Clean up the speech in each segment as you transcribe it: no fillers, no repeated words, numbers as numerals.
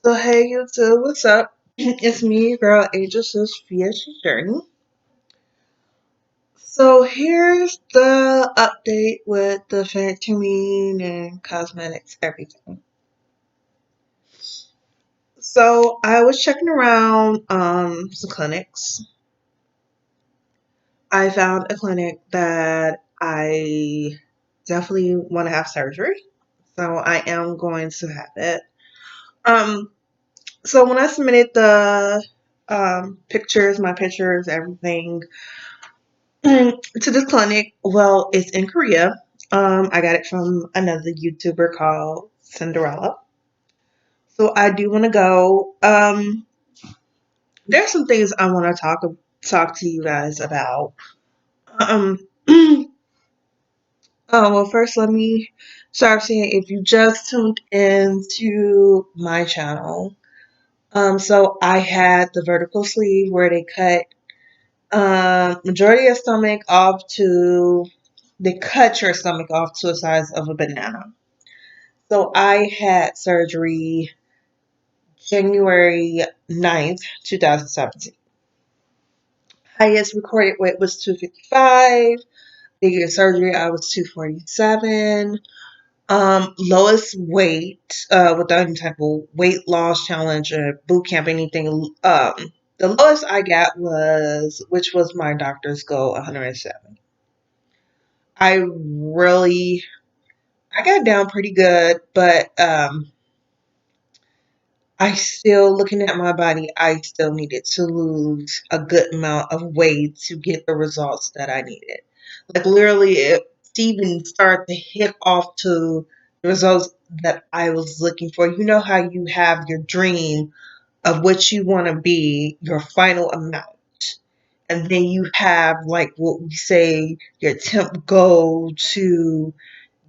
So hey YouTube, what's up? It's me, your girl Angel's Vsg To Rny. So here's the update with the Fantomine and cosmetics, everything. So I was checking around some clinics. I found a clinic that I definitely want to have surgery. So I am going to have it. Um so when I submitted the pictures, my pictures, everything to the clinic. Well, it's in Korea. I got it from another YouTuber called Cinderella. So I do want to go. There's some things I want to talk to you guys about. Um, oh well, first let me start saying if you just tuned into my channel. So I had the vertical sleeve where they cut majority of stomach off to they cut your stomach off to the size of a banana. So I had surgery January 9th, 2017. Highest recorded weight was 255. Biggest surgery I was 247. Lowest weight without any type of weight loss challenge or boot camp, anything. The lowest I got was, which was my doctor's goal, 107. I really, I got down pretty good, but I still, looking at my body, I still needed to lose a good amount of weight to get the results that I needed. Like literally, to even start to hit off to the results that I was looking for. You know how you have your dream of what you want to be, your final amount. And then you have like what we say your temp goal to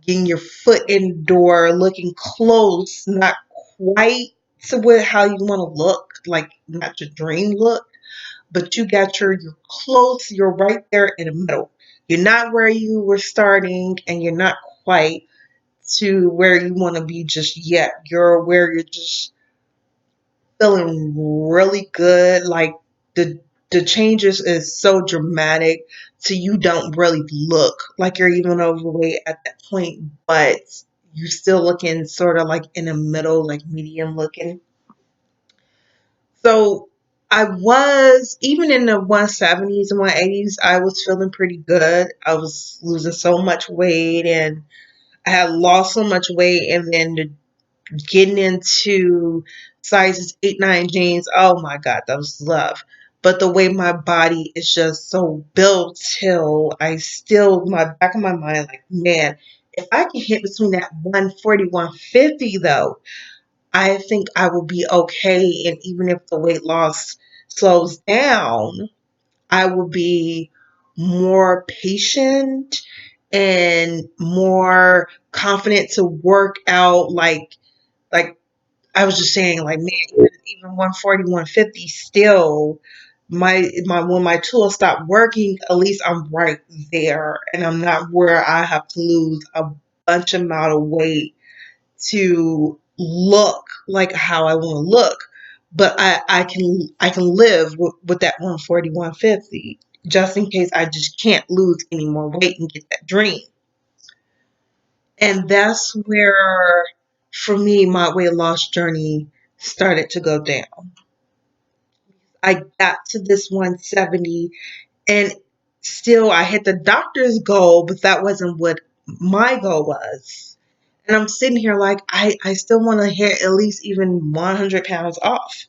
getting your foot in the door, looking close, not quite to what how you want to look, like not your dream look, but you got you're close, you're right there in the middle. You're not where you were starting, and you're not quite to where you want to be just yet. You're where you're just feeling really good. Like the changes is so dramatic, so you don't really look like you're even overweight at that point, but you still looking sort of like in the middle, like medium looking. So I was even in the 170s and 180s, I was feeling pretty good. I was losing so much weight and I had lost so much weight, and then the getting into sizes 8, 9 jeans. Oh my God, that was love. But the way my body is just so built till I still, my back of my mind, like, man, if I can hit between that 140, 150 though, I think I will be okay. And even if the weight loss slows down, I will be more patient and more confident to work out like I was just saying, like, man, even 140, 150, still, my when my tools stop working, at least I'm right there, and I'm not where I have to lose a bunch amount of weight to look like how I want to look. But I can live with that 140, 150, just in case I just can't lose any more weight and get that dream. And that's where, for me, my weight loss journey started to go down. I got to this 170 and still I hit the doctor's goal, but that wasn't what my goal was. And I'm sitting here like, I still want to hit at least even 100 pounds off.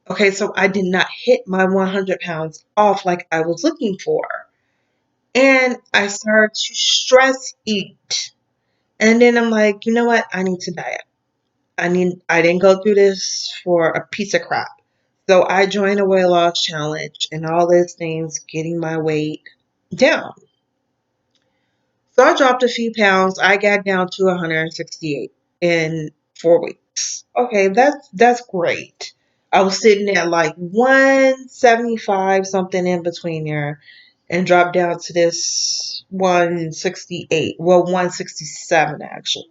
Okay, so I did not hit my 100 pounds off like I was looking for. And I started to stress eat. And then I'm like, you know what? I need to diet. I didn't go through this for a piece of crap. So I joined a weight loss challenge and all these things, getting my weight down. So I dropped a few pounds. I got down to 168 in 4 weeks. Okay, that's great. I was sitting at like 175 something in between there and dropped down to this 168. Well, 167 actually.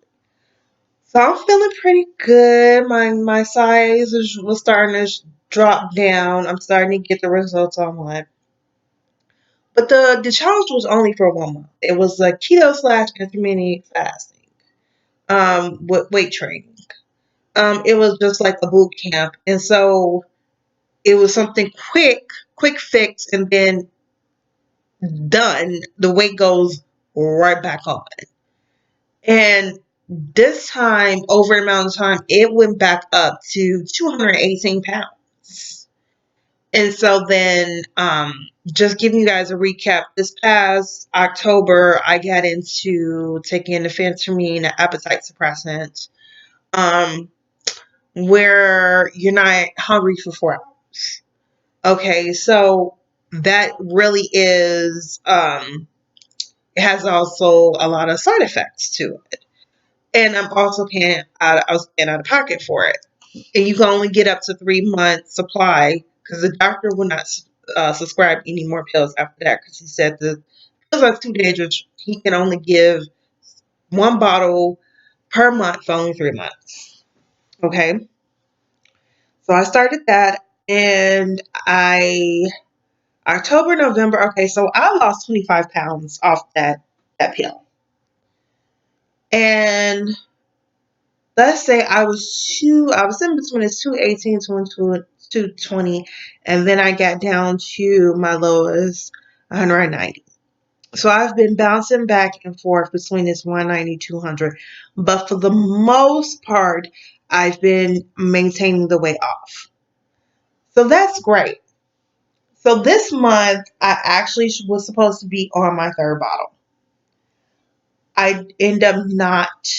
So I'm feeling pretty good. My size was starting to drop down. I'm starting to get the results I want. But the challenge was only for 1 month. It was a keto slash intermittent fasting, with weight training. It was just like a boot camp, and so it was something quick fix, and then done. The weight goes right back on. And this time, over an amount of time, it went back up to 218 pounds. And so then, just giving you guys a recap, this past October, I got into taking the phentermine, an appetite suppressant, um, where you're not hungry for 4 hours. Okay, so that really is, it has also a lot of side effects to it. And I was paying out of pocket for it. And you can only get up to 3 months supply because the doctor will not subscribe any more pills after that because he said the pills are too dangerous. He can only give 1 bottle per month for only 3 months. Okay. So I started that and October, November. Okay. So I lost 25 pounds off that pill. And let's say I was in between this 218 to 220, and then I got down to my lowest 190. So I've been bouncing back and forth between this 190 200, but for the most part I've been maintaining the weight off, so that's great. So this month I actually was supposed to be on my third bottle. I end up not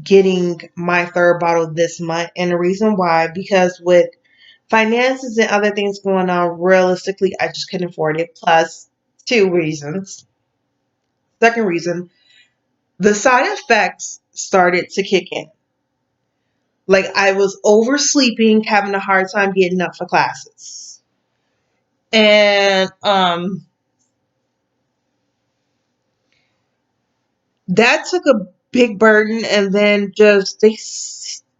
getting my third bottle this month. And the reason why, because with finances and other things going on, realistically, I just couldn't afford it. Plus, 2 reasons. Second reason, the side effects started to kick in. Like I was oversleeping, having a hard time getting up for classes. And that took a big burden, and then just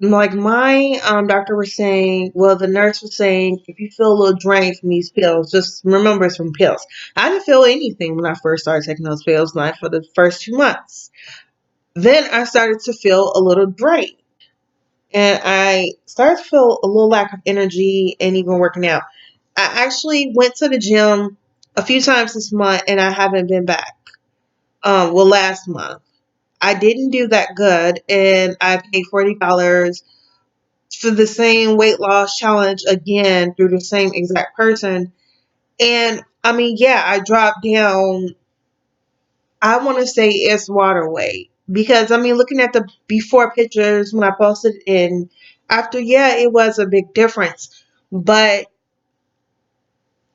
like my doctor was saying, well, the nurse was saying, if you feel a little drained from these pills, just remember it's from pills. I didn't feel anything when I first started taking those pills, not for the first 2 months. Then I started to feel a little drained, and I started to feel a little lack of energy and even working out. I actually went to the gym a few times this month, and I haven't been back. Well, last month I didn't do that good, and I paid $40 for the same weight loss challenge again through the same exact person. And I mean, yeah, I dropped down. I want to say it's water weight because I mean, looking at the before pictures when I posted in after, yeah, it was a big difference, but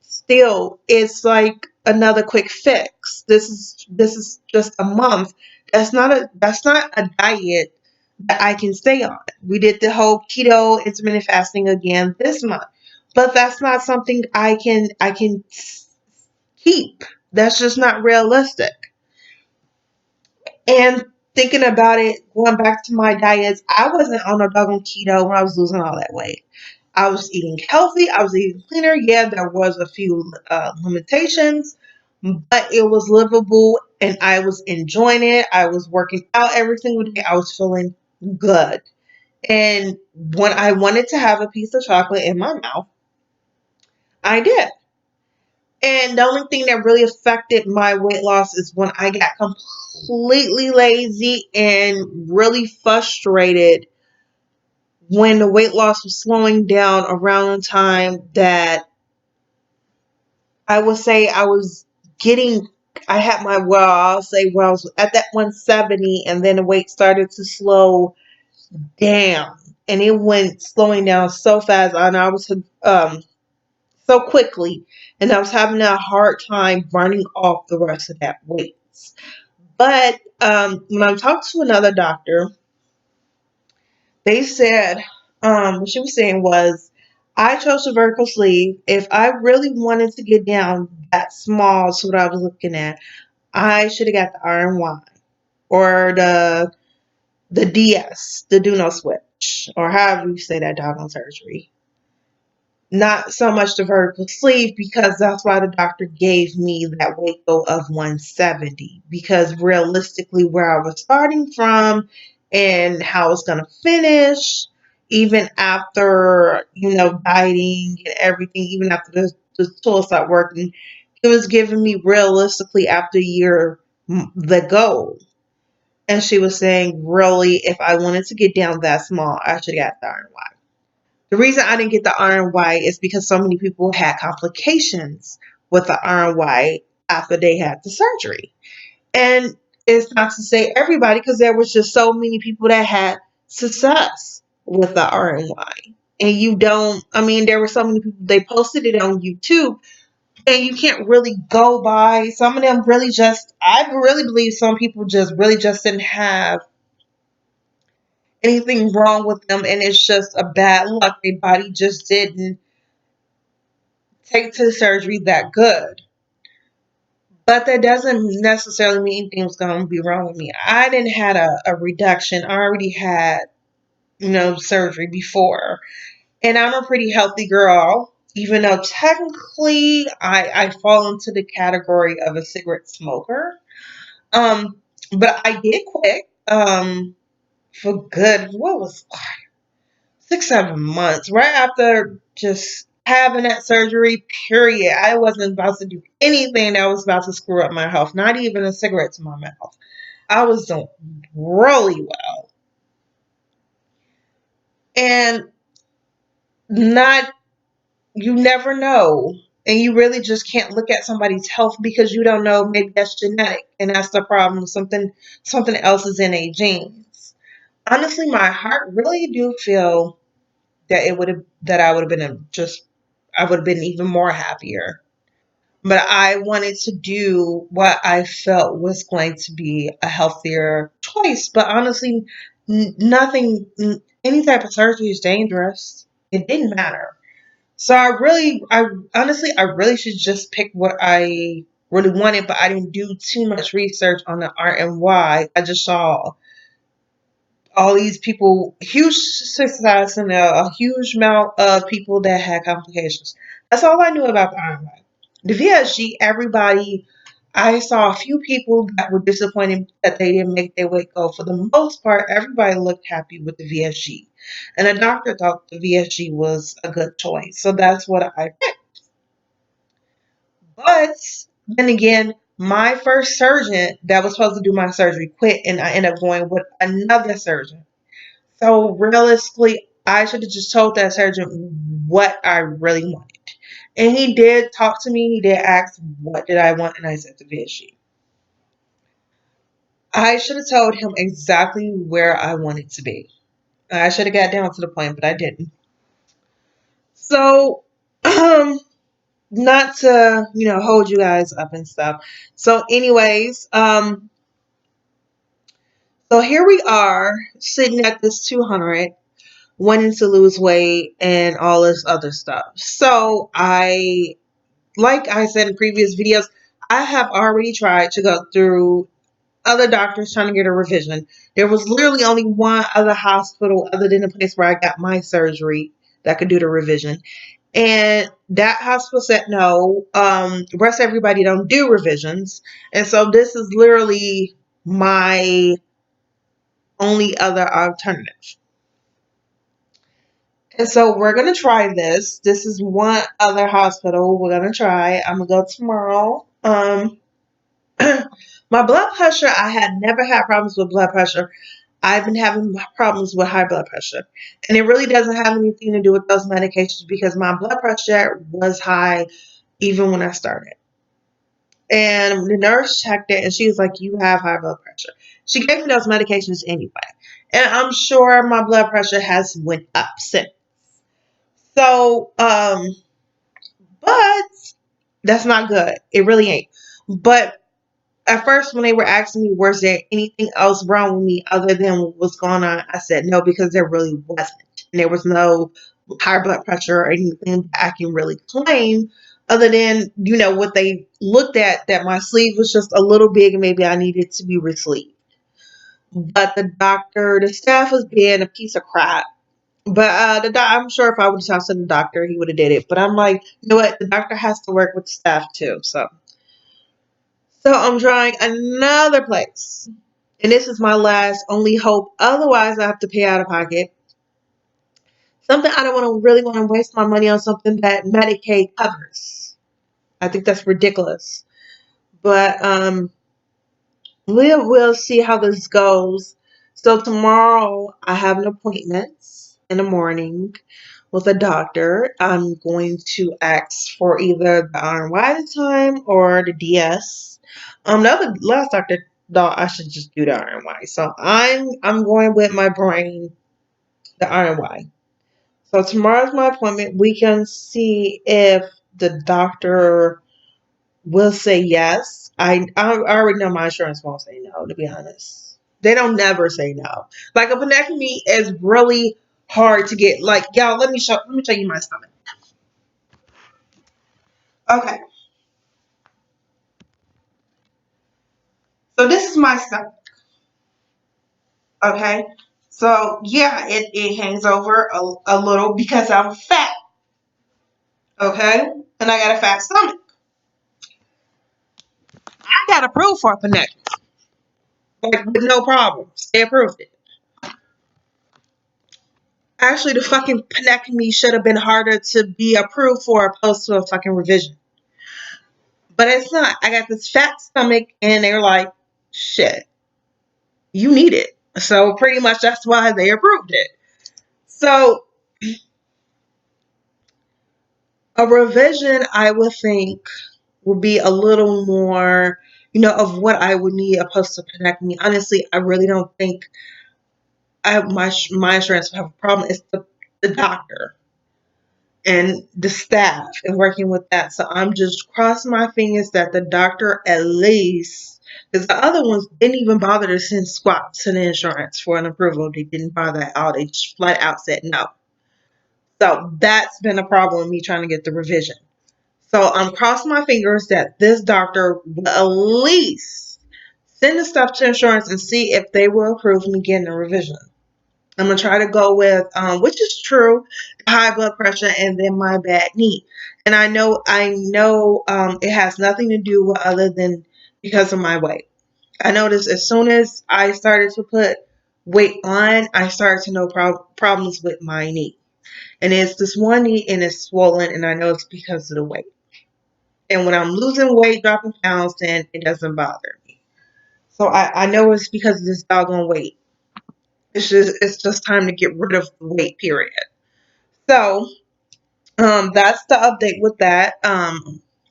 still, it's like another quick fix. This is just a month. That's not a diet that I can stay on. We did the whole keto intermittent fasting again this month, but that's not something I can keep. That's just not realistic. And thinking about it, going back to my diets, I wasn't on a doggone keto when I was losing all that weight. I was eating healthy. I was eating cleaner. Yeah, there was a few limitations, but it was livable, and I was enjoying it. I was working out every single day. I was feeling good. And when I wanted to have a piece of chocolate in my mouth, I did. And the only thing that really affected my weight loss is when I got completely lazy and really frustrated when the weight loss was slowing down around the time that I would say I was getting, I had my, well, I'll say, well, I was at that 170, and then the weight started to slow down. And it went slowing down so fast, and I was so quickly, and I was having a hard time burning off the rest of that weight. But when I talked to another doctor, they said, what she was saying was, I chose the vertical sleeve. If I really wanted to get down that small to what I was looking at, I should have got the RNY or the the DS, the do no switch, or however you say that doggone surgery. Not so much the vertical sleeve, because that's why the doctor gave me that weight goal of 170, because realistically where I was starting from and how it's going to finish, even after, dieting and everything, even after the tools stopped working, it was giving me realistically after a year the goal. And she was saying, really, if I wanted to get down that small, I should have got the Iron Y. The reason I didn't get the Iron Y is because so many people had complications with the Iron Y after they had the surgery. And it's not to say everybody, because there was just so many people that had success with the Iron Y. And there were so many people, they posted it on YouTube, and you can't really go by. Some of them really I really believe some people just really just didn't have anything wrong with them, and it's just a bad luck. Their body just didn't take to the surgery that good. But that doesn't necessarily mean anything's going to be wrong with me. I didn't had a reduction. I already had, surgery before. And I'm a pretty healthy girl, even though technically I fall into the category of a cigarette smoker. Um, but I did quit for good. What was 6, 7 months right after just having that surgery, period. I wasn't about to do anything that was about to screw up my health, not even a cigarette to my mouth. I was doing really well. And not, you never know. And you really just can't look at somebody's health because you don't know, maybe that's genetic and that's the problem. Something else is in a genes. Honestly, my heart really do feel that I would have I would have been even more happier. But I wanted to do what I felt was going to be a healthier choice. But honestly, nothing, any type of surgery is dangerous. It didn't matter. So I really should just pick what I really wanted, but I didn't do too much research on the R and Y. I just saw all these people, huge success, and a huge amount of people that had complications. That's all I knew about the Iron Man. The VSG, everybody, I saw a few people that were disappointed that they didn't make their weight goal. For the most part, everybody looked happy with the VSG. And the doctor thought the VSG was a good choice. So that's what I picked. But then again, my first surgeon that was supposed to do my surgery quit, and I ended up going with another surgeon. So realistically, I should have just told that surgeon what I really wanted. And he did talk to me. He did ask what did I want, and I said the Vsg. I should have told him exactly where I wanted to be. I should have got down to the point, but I didn't. So, not to hold you guys up and stuff. So, anyways, so here we are sitting at this 200, wanting to lose weight and all this other stuff. So like I said in previous videos, I have already tried to go through other doctors trying to get a revision. There was literally only one other hospital other than the place where I got my surgery that could do the revision. And that hospital said no. The rest of everybody don't do revisions. And so this is literally my only other alternative. And so we're gonna try this. This is one other hospital we're gonna try. I'm gonna go tomorrow. My blood pressure, I had never had problems with blood pressure. I've been having problems with high blood pressure. And it really doesn't have anything to do with those medications because my blood pressure was high even when I started. And the nurse checked it and she was like, you have high blood pressure. She gave me those medications anyway. And I'm sure my blood pressure has went up since. So, but that's not good. It really ain't. But at first, when they were asking me, was there anything else wrong with me other than what was going on, I said no, because there really wasn't. And there was no high blood pressure or anything that I can really claim other than, what they looked at, that my sleeve was just a little big and maybe I needed to be re-sleeved. But the staff was being a piece of crap. But I'm sure if I would have talked to the doctor, he would have did it. But I'm like, you know what? The doctor has to work with staff too. So I'm trying another place, and this is my last only hope. Otherwise, I have to pay out of pocket. Something I don't really want to waste my money on something that Medicaid covers. I think that's ridiculous. But we'll see how this goes. So tomorrow I have an appointment in the morning with a doctor. I'm going to ask for either the RNY this time or the DS. The other last doctor thought I should just do the RNY. So I'm going with my brain, the RNY. So tomorrow's my appointment. We can see if the doctor will say yes. I already know my insurance won't say no, to be honest. They don't never say no. Like a penectomy is really hard to get. Like, y'all, let me show you my stomach. Okay. So this is my stomach. Okay. So yeah, it hangs over a little because I'm fat. Okay. And I got a fat stomach. I got approved for a penectomy. Like with no problems. They approved it. Actually, the fucking penectomy should have been harder to be approved for opposed to a fucking revision. But it's not. I got this fat stomach and they're like, shit, you need it. So pretty much that's why they approved it. So a revision, I would think, would be a little more, of what I would need opposed to penectomy. Honestly, I really don't think my insurance would have a problem. It's the doctor and the staff and working with that. So I'm just crossing my fingers that the doctor at least, because the other ones didn't even bother to send squat to the insurance for an approval. They didn't bother at all. They just flat out said no. So that's been a problem with me trying to get the revision. So I'm crossing my fingers that this doctor will at least send the stuff to insurance and see if they will approve me getting a revision. I'm gonna try to go with, which is true, high blood pressure and then my bad knee. And I know, it has nothing to do with other than because of my weight. I noticed as soon as I started to put weight on, I started to know problems with my knee. And it's this one knee and it's swollen, and I know it's because of the weight. And when I'm losing weight, dropping pounds, then it doesn't bother me. So I know it's because of this doggone weight. It's just time to get rid of the weight, period. So that's the update with that.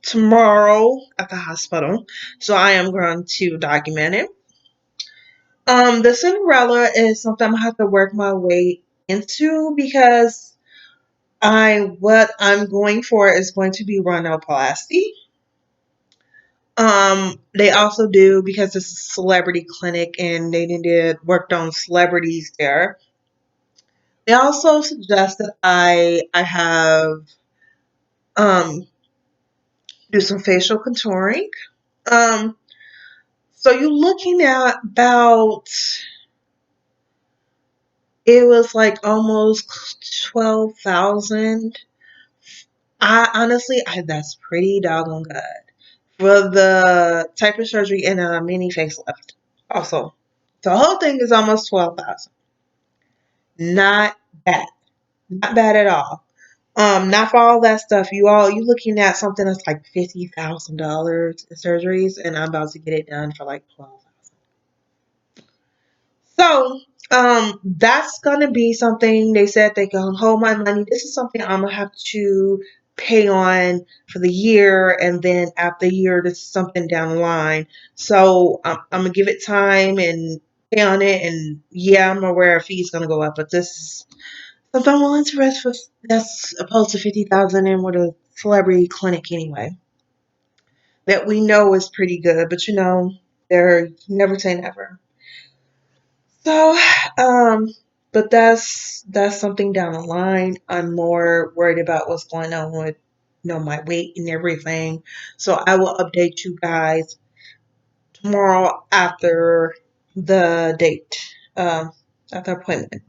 Tomorrow at the hospital. So I am going to document it. The Cinderella is something I'm gonna have to work my way into because what I'm going for is going to be rhinoplasty. They also do, because it's a celebrity clinic and they did worked on celebrities there. They also suggest that I have um do some facial contouring. Um, so you're looking at about, it was like almost 12,000. I honestly, that's pretty doggone good for the type of surgery and a mini facelift. Also, the whole thing is almost 12,000. Not bad, not bad at all. Not for all that stuff. You looking at something that's like $50,000 in surgeries, and I'm about to get it done for like 12,000. So, that's gonna be something they said they can hold my money. This is something I'm gonna have to pay on for the year, and then after the year, this is something down the line. So, I'm gonna give it time and pay on it. And yeah, I'm aware a fee's gonna go up, but this is something I'm willing to risk for. That's opposed to 50,000 in with a celebrity clinic anyway. That we know is pretty good, but they're never say never. So, but that's something down the line. I'm more worried about what's going on with, my weight and everything. So I will update you guys tomorrow after. the date, at the appointment.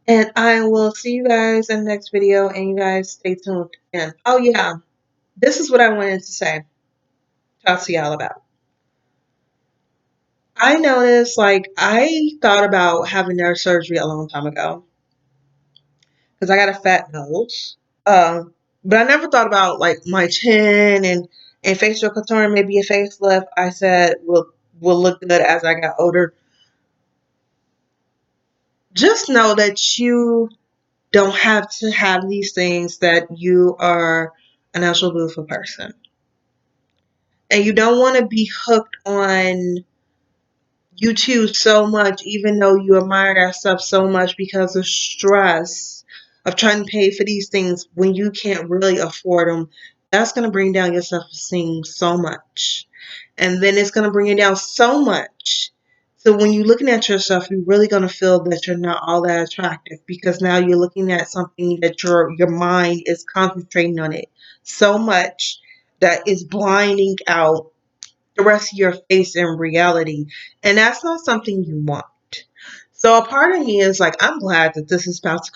And I will see you guys in the next video, and you guys stay tuned. And oh yeah, this is what I wanted to say. Talk to y'all about. I noticed, like, I thought about having nose surgery a long time ago because I got a fat nose. But I never thought about like my chin and facial contouring, maybe a facelift. I said will look good as I got older. Just know that you don't have to have these things, that you are a natural beautiful person. And you don't want to be hooked on YouTube so much, even though you admire that stuff so much, because of stress of trying to pay for these things when you can't really afford them. That's going to bring down your self-esteem so much. And then it's going to bring it down so much. So when you're looking at yourself, you're really going to feel that you're not all that attractive, because now you're looking at something that your mind is concentrating on it so much that is blinding out the rest of your face in reality. And that's not something you want. So a part of me is like, I'm glad that this is about to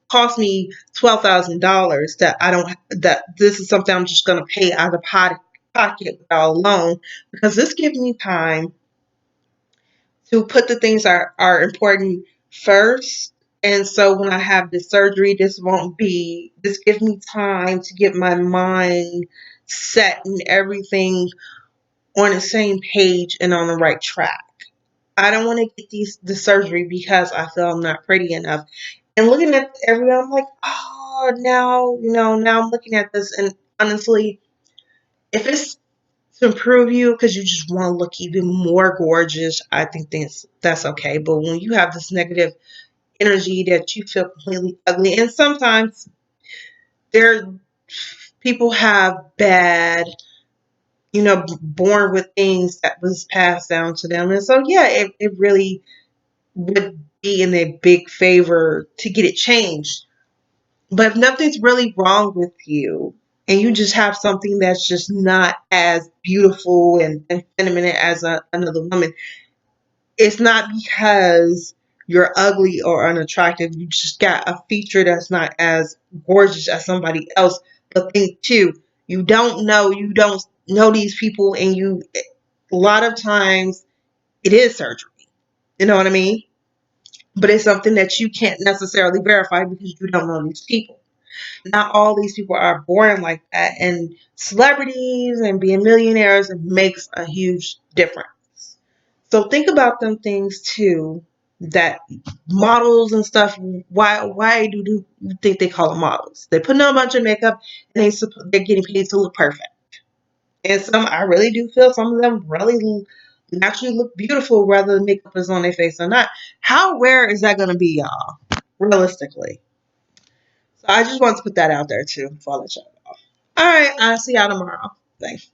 cost me $12,000. That I don't, that this is something I'm just going to pay out of pocket without a loan, because this gives me time to put the things that are important first. And so when I have this surgery, this gives me time to get my mind set and everything on the same page and on the right track. I don't want to get the surgery because I feel I'm not pretty enough. And looking at everyone, I'm like, oh, now, now I'm looking at this. And honestly, if it's to improve you because you just want to look even more gorgeous, I think that's okay. But when you have this negative energy that you feel completely ugly, and sometimes there people have bad, born with things that was passed down to them. And so, yeah, it really would be in a big favor to get it changed. But if nothing's really wrong with you and you just have something that's just not as beautiful and feminine as another woman, it's not because you're ugly or unattractive. You just got a feature that's not as gorgeous as somebody else. But think too, you don't know these people, and a lot of times it is surgery. You know what I mean? But it's something that you can't necessarily verify because you don't know these people. Not all these people are born like that, and celebrities and being millionaires makes a huge difference. So think about them things too. That models and stuff. Why do you think they call them models? They put on a bunch of makeup and they're getting paid to look perfect. And I really do feel some of them really naturally look beautiful, whether the makeup is on their face or not. How rare is that going to be, y'all? Realistically. So I just want to put that out there too before I let y'all go. All right, I'll see y'all tomorrow. Thanks.